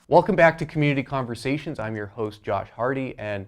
Welcome back to Community Conversations. I'm your host, Josh Hardy, and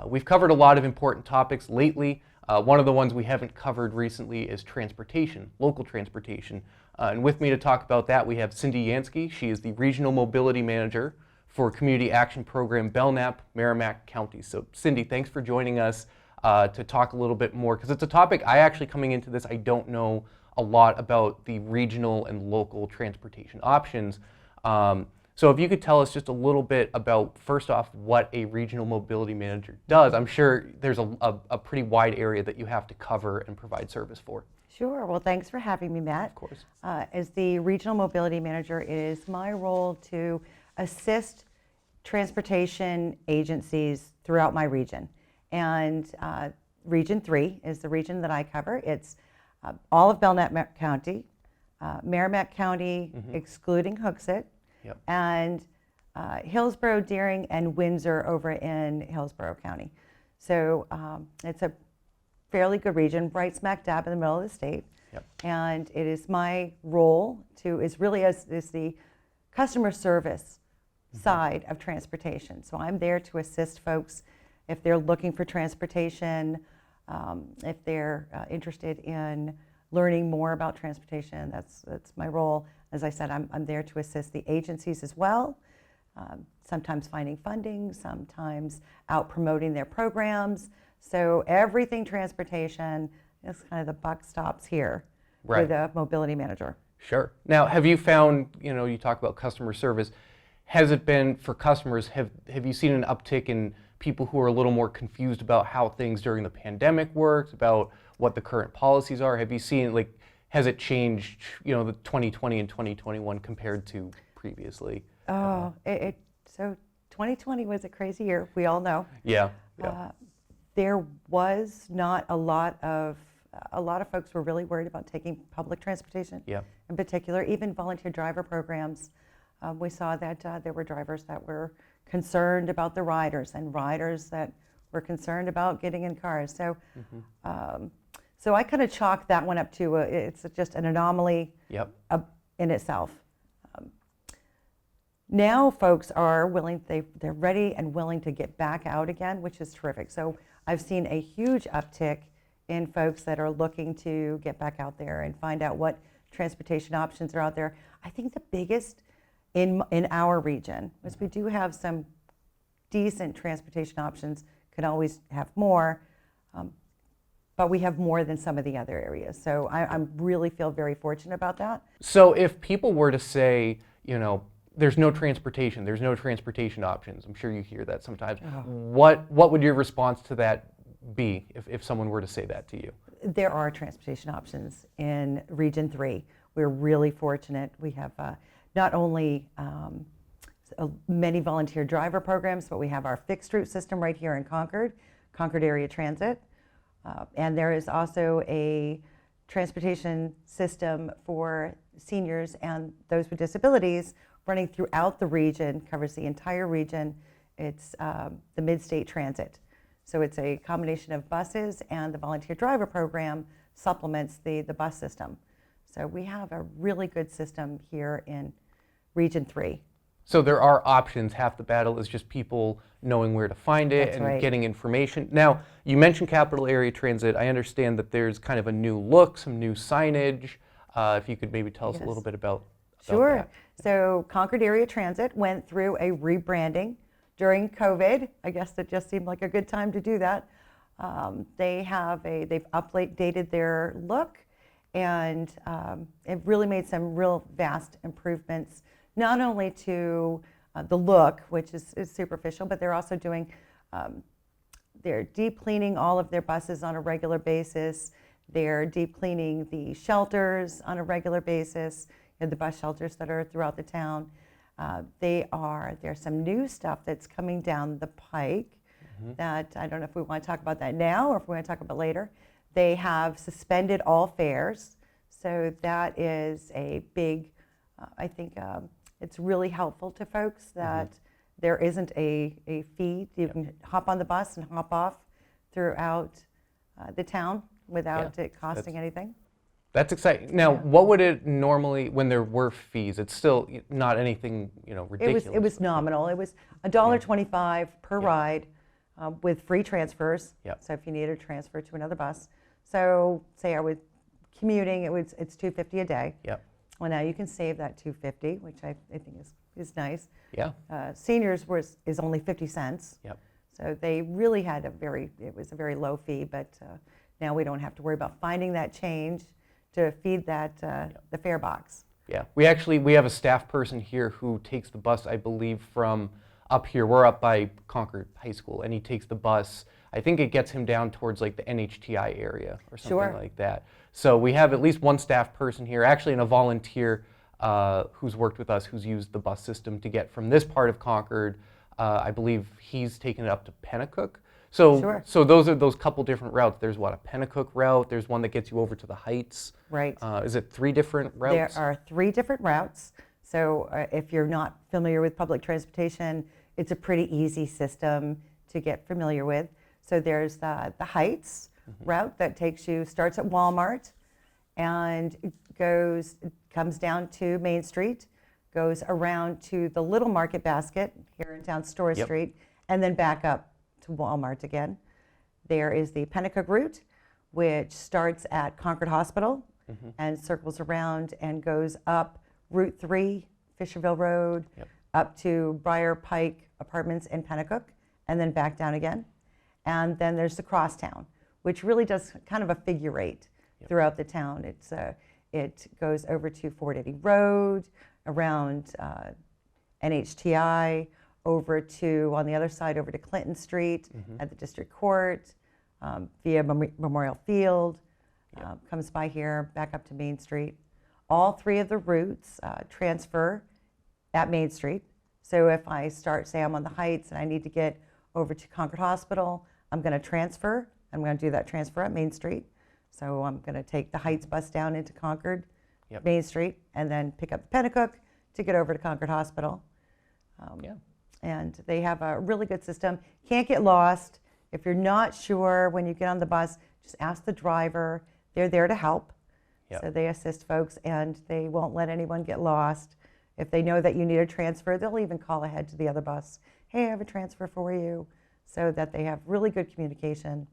we've covered a lot of important topics lately. One of the ones we haven't covered recently is transportation, local transportation. And with me to talk about that, we have Cindy Yanski. She is the Regional Mobility Manager for Community Action Program Belknap-Merrimack County. So Cindy, thanks for joining us to talk a little bit more, because it's a topic I actually, coming into this, I don't know a lot about the regional and local transportation options. So if you could tell us just a little bit about, first off, what a regional mobility manager does. I'm sure there's a pretty wide area that you have to cover and provide service for. Sure. Well, thanks for having me, Matt. Of course. As the regional mobility manager, it is my role to assist transportation agencies throughout my region. And Region 3 is the region that I cover. It's all of Belknap County, Merrimack County, excluding Hooksett, Yep. and Hillsborough, Deering, and Windsor over in Hillsborough County. So it's a fairly good region, right smack dab in the middle of the state. Yep. And it is my role is the customer service side of transportation. So I'm there to assist folks if they're looking for transportation, if they're interested in learning more about transportation. That's my role. As I said, I'm there to assist the agencies as well, sometimes finding funding, sometimes out promoting their programs. So everything transportation, is kind of the buck stops here with a mobility manager. Sure. Now, have you found, you talk about customer service, has it been for customers, have you seen an uptick in people who are a little more confused about how things during the pandemic worked, about what the current policies are? Have you seen, has it changed, the 2020 and 2021 compared to previously? Oh, so 2020 was a crazy year, we all know. Yeah. There was not a lot of folks were really worried about taking public transportation. Yeah. In particular, even volunteer driver programs. We saw that there were drivers that were concerned about the riders and riders that were concerned about getting in cars. So. So I kind of chalk that one up to it's just an anomaly in itself. Now folks are willing, they're ready and willing to get back out again, which is terrific. So I've seen a huge uptick in folks that are looking to get back out there and find out what transportation options are out there. I think the biggest in our region is we do have some decent transportation options, could always have more. But we have more than some of the other areas. So I really feel very fortunate about that. So if people were to say, there's no transportation options, I'm sure you hear that sometimes. What would your response to that be if someone were to say that to you? There are transportation options in Region 3. We're really fortunate. We have not only many volunteer driver programs, but we have our fixed route system right here in Concord-area transit. And there is also a transportation system for seniors and those with disabilities running throughout the region, covers the entire region. It's the Mid-State Transit. So it's a combination of buses, and the volunteer driver program supplements the bus system. So we have a really good system here in Region 3. So there are options. Half the battle is just people knowing where to find it getting information. Now, you mentioned capital area transit. I understand that there's kind of a new look, some new signage. If you could maybe tell us a little bit about that. So Concord-area transit went through a rebranding during COVID. I guess it just seemed like a good time to do that. They've updated their look, and it really made some real vast improvements, not only to the look, which is superficial, but they're also doing, they're deep cleaning all of their buses on a regular basis. They're deep cleaning the shelters on a regular basis, the bus shelters that are throughout the town. There's some new stuff that's coming down the pike that, I don't know if we want to talk about that now or if we want to talk about later. They have suspended all fares. So that is a big, I think, it's really helpful to folks that there isn't a fee. You can hop on the bus and hop off throughout the town without it costing anything. That's exciting. Now, what would it normally, when there were fees, it's still not anything, ridiculous. It was nominal. It was $1.25 per ride with free transfers. Yep. So if you needed a transfer to another bus. So say I was commuting, it's $2.50 a day. Yep. Well, now you can save that $2.50, which I think is nice. Yeah. Seniors is only 50 cents. Yep. So they really had it was a very low fee, but now we don't have to worry about finding that change to feed that the fare box. Yeah, we have a staff person here who takes the bus, I believe, from up here. We're up by Concord High School, and he takes the bus. I think it gets him down towards like the NHTI area or something like that. So we have at least one staff person here, actually, and a volunteer who's worked with us, who's used the bus system to get from this part of Concord. I believe he's taken it up to Pennacook. So those are those couple different routes. There's a Pennacook route. There's one that gets you over to the Heights. Right. Is it 3 different routes? There are 3 different routes. So if you're not familiar with public transportation, it's a pretty easy system to get familiar with. So there's the Heights route that starts at Walmart and comes down to Main Street, goes around to the Little Market Basket here in town, Store Street, and then back up to Walmart again. There is the Pennacook route, which starts at Concord Hospital and circles around and goes up Route 3, Fisherville Road, up to Briar Pike Apartments in Pennacook, and then back down again. And then there's the Crosstown, which really does kind of a figure 8 throughout the town. It goes over to Fort Eddy Road, around NHTI, over to, on the other side, over to Clinton Street at the District Court, via Memorial Field, comes by here, back up to Main Street. All 3 of the routes transfer at Main Street. So if I start, say I'm on the Heights and I need to get over to Concord Hospital, I'm going to transfer. I'm going to do that transfer at Main Street. So I'm going to take the Heights bus down into Concord, Main Street, and then pick up the Pennacook to get over to Concord Hospital. And they have a really good system. Can't get lost. If you're not sure when you get on the bus, just ask the driver. They're there to help. So they assist folks, and they won't let anyone get lost. If they know that you need a transfer, they'll even call ahead to the other bus. Hey, I have a transfer for you, so that they have really good communication.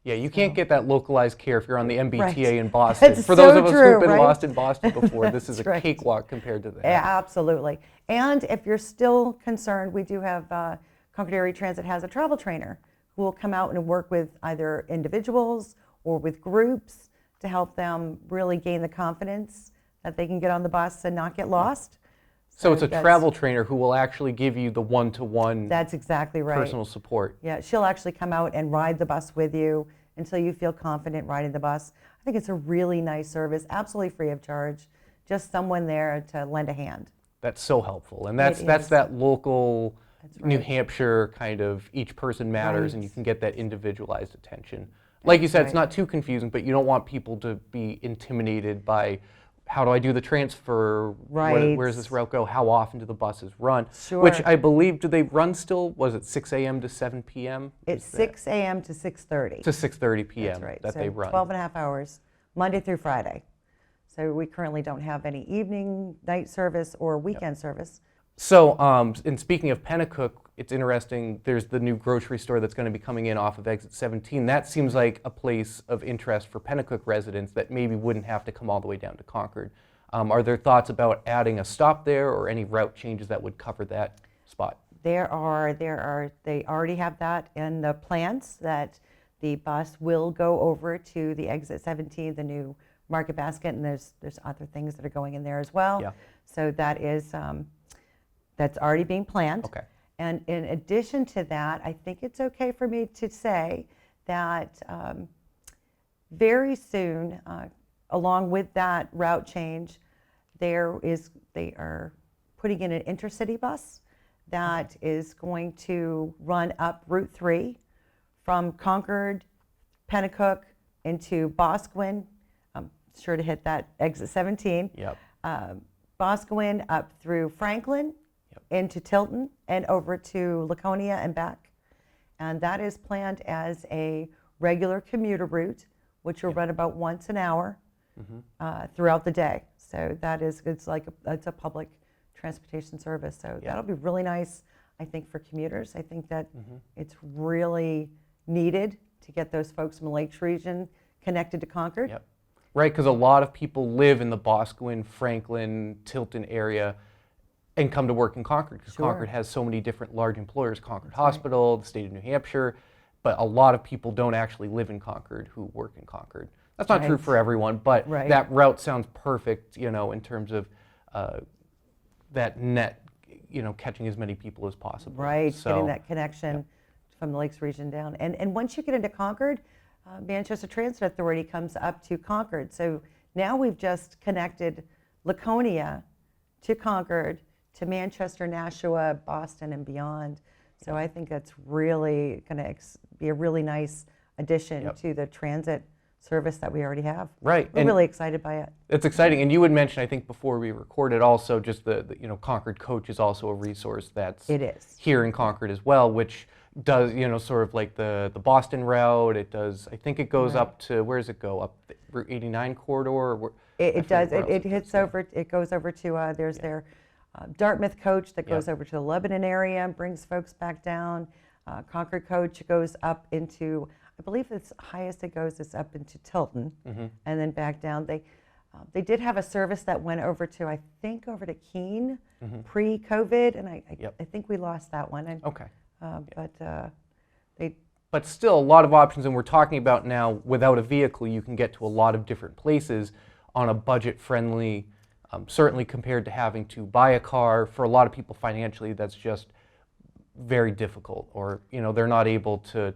Yeah, you can't get that localized care if you're on the MBTA in Boston. That's For those so of us true, who've been right? lost in Boston before, this is a Right. cakewalk compared to that. Yeah, absolutely. And if you're still concerned, we do have Concord-area Transit has a travel trainer who will come out and work with either individuals or with groups to help them really gain the confidence that they can get on the bus and not get lost. So it's a travel trainer who will actually give you the one-to-one That's exactly right. personal support. Yeah, she'll actually come out and ride the bus with you until you feel confident riding the bus. I think it's a really nice service, absolutely free of charge, just someone there to lend a hand. That's so helpful. And that's that local New Hampshire kind of each person matters, and you can get that individualized attention. Like you said, it's not too confusing, but you don't want people to be intimidated by how do I do the transfer? Right. Where does this route go? How often do the buses run? Sure. Which I believe, do they run still? Was it 6 a.m. to 7 p.m.? It's 6 a.m. to 6:30. To 6:30 p.m. That's right. that So they run. 12 and a half hours, Monday through Friday. So we currently don't have any evening, night service, or weekend service. So, and speaking of Pennacook, it's interesting, there's the new grocery store that's going to be coming in off of exit 17. That seems like a place of interest for Pennacook residents that maybe wouldn't have to come all the way down to Concord. Are there thoughts about adding a stop there or any route changes that would cover that spot? They already have that in the plans, that the bus will go over to the exit 17, the new Market Basket, and there's other things that are going in there as well. Yeah. So that is, that's already being planned. Okay. And in addition to that, I think it's okay for me to say that very soon, along with that route change, they are putting in an Intercity Bus that is going to run up Route 3 from Concord, Pennacook, into Boscawen. I'm sure to hit that exit 17. Yep. Boscawen up through Franklin, into Tilton, and over to Laconia and back. And that is planned as a regular commuter route, which will run about once an hour throughout the day. So it's a public transportation service. So Yeah. that'll be really nice, I think, for commuters. I think that it's really needed to get those folks from the Lakes region connected to Concord. Yep. Right, because a lot of people live in the Boscawen, Franklin, Tilton area and come to work in Concord because Sure. Concord has so many different large employers, Concord That's right. Hospital, the state of New Hampshire, but a lot of people don't actually live in Concord who work in Concord. That's not true Right. for everyone, but Right. that route sounds perfect, in terms of that net, catching as many people as possible. Right, So, getting that connection from the Lakes region down. And once you get into Concord, Manchester Transit Authority comes up to Concord. So now we've just connected Laconia to Concord, to Manchester, Nashua, Boston, and beyond. So I think that's really going to be a really nice addition to the transit service that we already have. Right. We're And really excited by it. it's exciting. And you had mentioned, I think, before we recorded also just the Concord Coach is also a resource that's It is. here in Concord as well, which does, sort of like the Boston route. It does, I think it goes Right. up to, where does it go? Up the Route 89 corridor? Or It does. It hits goes. over. It goes over to there's their Dartmouth coach that goes over to the Lebanon area and brings folks back down. Concord Coach goes up into, I believe it's highest it goes is up into Tilton, and then back down. They did have a service that went over to, I think, over to Keene pre-COVID, and I think we lost that one. And, Okay. But still a lot of options, and we're talking about now without a vehicle, you can get to a lot of different places on a budget-friendly, certainly compared to having to buy a car. For a lot of people financially, that's just very difficult, or they're not able to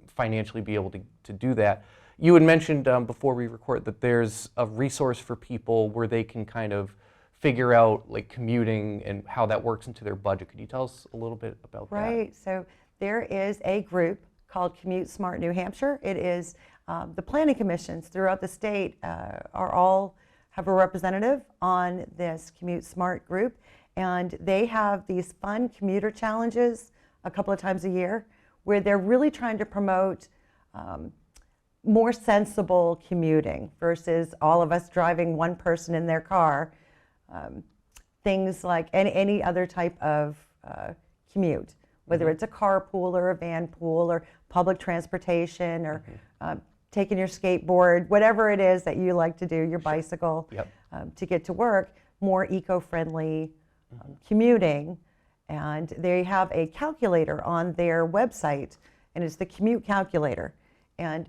financially be able to do that. You had mentioned before we record that there's a resource for people where they can kind of figure out like commuting and how that works into their budget. Could you tell us a little bit about that? Right. So there is a group called Commute Smart New Hampshire. It is the planning commissions throughout the state have a representative on this Commute Smart group, and they have these fun commuter challenges a couple of times a year where they're really trying to promote more sensible commuting versus all of us driving one person in their car. Things like any other type of commute, whether it's a carpool or a van pool or public transportation or taking your skateboard, whatever it is that you like to do, your bicycle, to get to work, more eco-friendly commuting. And they have a calculator on their website, and it's the Commute Calculator. And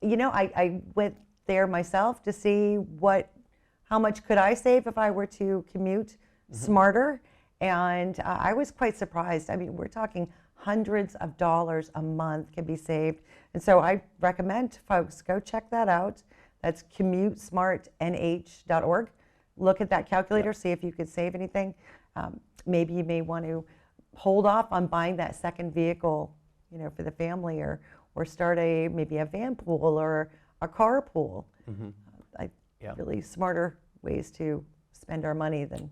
I went there myself to see how much could I save if I were to commute smarter, and I was quite surprised. I mean, we're talking hundreds of dollars a month can be saved, and so I recommend folks go check that out. That's commutesmartnh.org. Look at that calculator, see if you could save anything. Maybe you may want to hold off on buying that second vehicle, for the family, or start maybe a van pool or a car pool. Really smarter ways to spend our money than.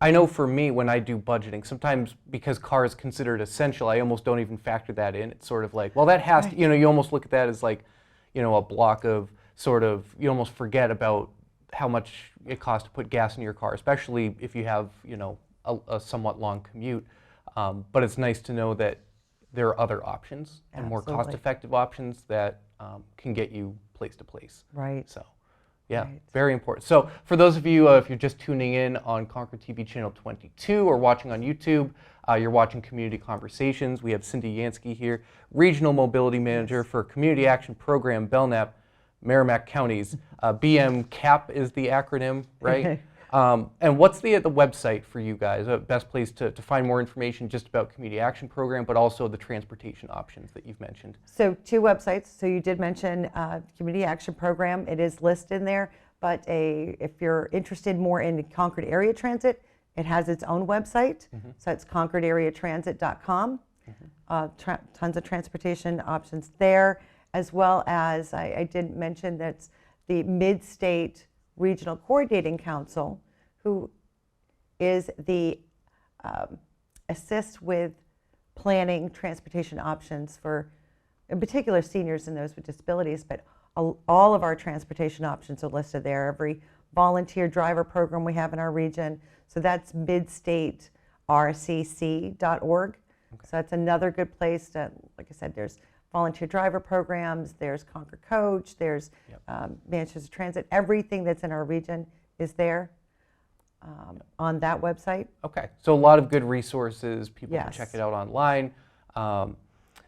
I know for me, when I do budgeting, sometimes because car is considered essential, I almost don't even factor that in. It's sort of like, well, that has to, you almost look at that as like, a block of sort of, you almost forget about how much it costs to put gas in your car, especially if you have, a somewhat long commute. But it's nice to know that there are other options and more cost-effective options that can get you place to place. Right. So. Yeah, very important. So for those of you, if you're just tuning in on Concord TV channel 22 or watching on YouTube, you're watching Community Conversations. We have Cindy Yanski here, Regional Mobility Manager for Community Action Program, Belknap-Merrimack Counties. BMCAP is the acronym, right? And what's the website for you guys? Best place to find more information just about Community Action Program, but also the transportation options that you've mentioned. So 2 websites. So you did mention Community Action Program. It is listed in there, but if you're interested more in Concord-area transit, it has its own website. So it's Concord-area-transit.com. Tons of transportation options there, as well as I did mention that's the Mid-State Regional Coordinating Council, who is the assist with planning transportation options for, in particular, seniors and those with disabilities, but all of our transportation options are listed there. Every volunteer driver program we have in our region. So that's midstatercc.org. So that's another good place to, like I said, there's volunteer driver programs, there's Concord Coach, there's Manchester Transit. Everything that's in our region is there on that website. Okay, so a lot of good resources. People can check it out online.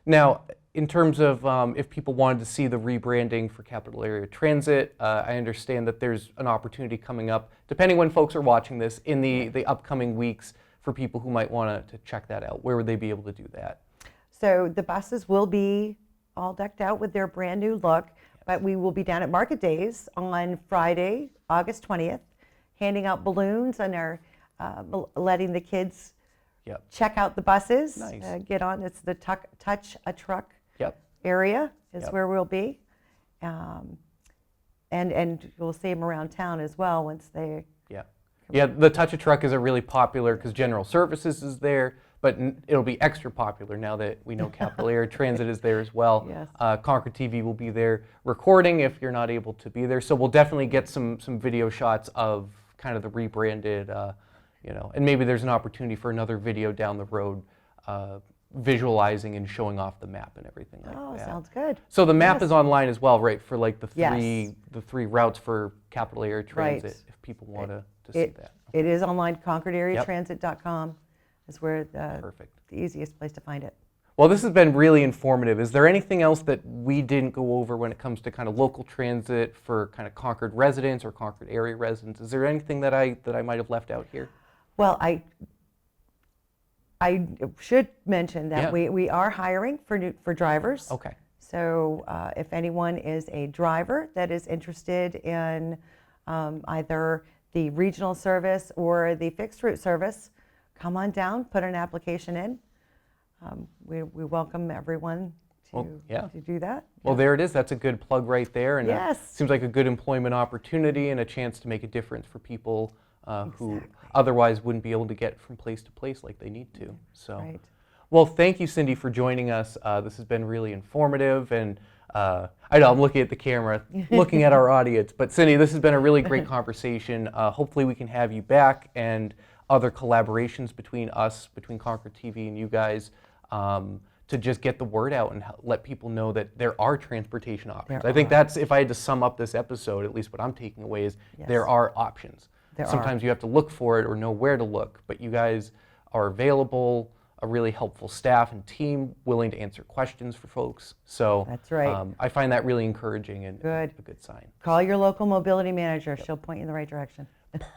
Now, in terms of if people wanted to see the rebranding for Capital Area Transit, I understand that there's an opportunity coming up, depending when folks are watching this, in the upcoming weeks for people who might want to check that out. Where would they be able to do that? So the buses will be all decked out with their brand new look, but we will be down at Market Days on Friday, August 20th, handing out balloons and are letting the kids check out the buses. Nice. Get on. It's the Touch a Truck area is where we'll be. And you'll see them around town as well once they... Yeah, the Touch a Truck is a really popular because General Services is there, but it'll be extra popular now that we know Capital Area Transit is there as well. Yes. Concord TV will be there recording if you're not able to be there. So we'll definitely get some video shots of kind of the rebranded, and maybe there's an opportunity for another video down the road visualizing and showing off the map and everything like that. Oh, sounds good. So the map is online as well, right? For like the three routes for Capital Area Transit, if people want to see that. It is online. Concord-area-transit.com is where the easiest place to find it. Well, this has been really informative. Is there anything else that we didn't go over when it comes to kind of local transit for kind of Concord residents or Concord area residents? Is there anything that I might have left out here? Well, I should mention that we are hiring for drivers. Okay. So if anyone is a driver that is interested in either the regional service or the fixed route service, come on down, put an application in. We welcome everyone to do that. Well, there it is. That's a good plug right there. And it seems like a good employment opportunity and a chance to make a difference for people who otherwise wouldn't be able to get from place to place like they need to. So, well, thank you, Cindy, for joining us. This has been really informative. And I know I'm looking at the camera, looking at our audience. But Cindy, this has been a really great conversation. Hopefully we can have you back and other collaborations between us, between Concord TV and you guys, to just get the word out and let people know that there are transportation options. I think that's, if I had to sum up this episode, at least what I'm taking away is there are options. Sometimes you have to look for it or know where to look, but you guys are available, a really helpful staff and team willing to answer questions for folks. So that's right. I find that really encouraging and a good sign. Call your local mobility manager. She'll point you in the right direction.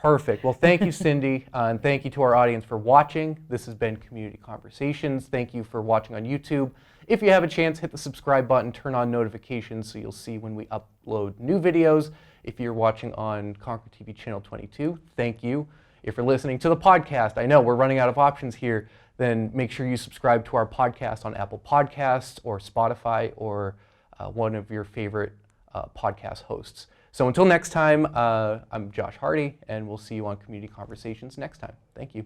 Perfect. Well, thank you, Cindy, and thank you to our audience for watching. This has been Community Conversations. Thank you for watching on YouTube. If you have a chance, hit the subscribe button, turn on notifications so you'll see when we upload new videos. If you're watching on Concord TV Channel 22, thank you. If you're listening to the podcast, I know we're running out of options here, then make sure you subscribe to our podcast on Apple Podcasts or Spotify or one of your favorite podcast hosts. So until next time, I'm Josh Hardy, and we'll see you on Community Conversations next time. Thank you.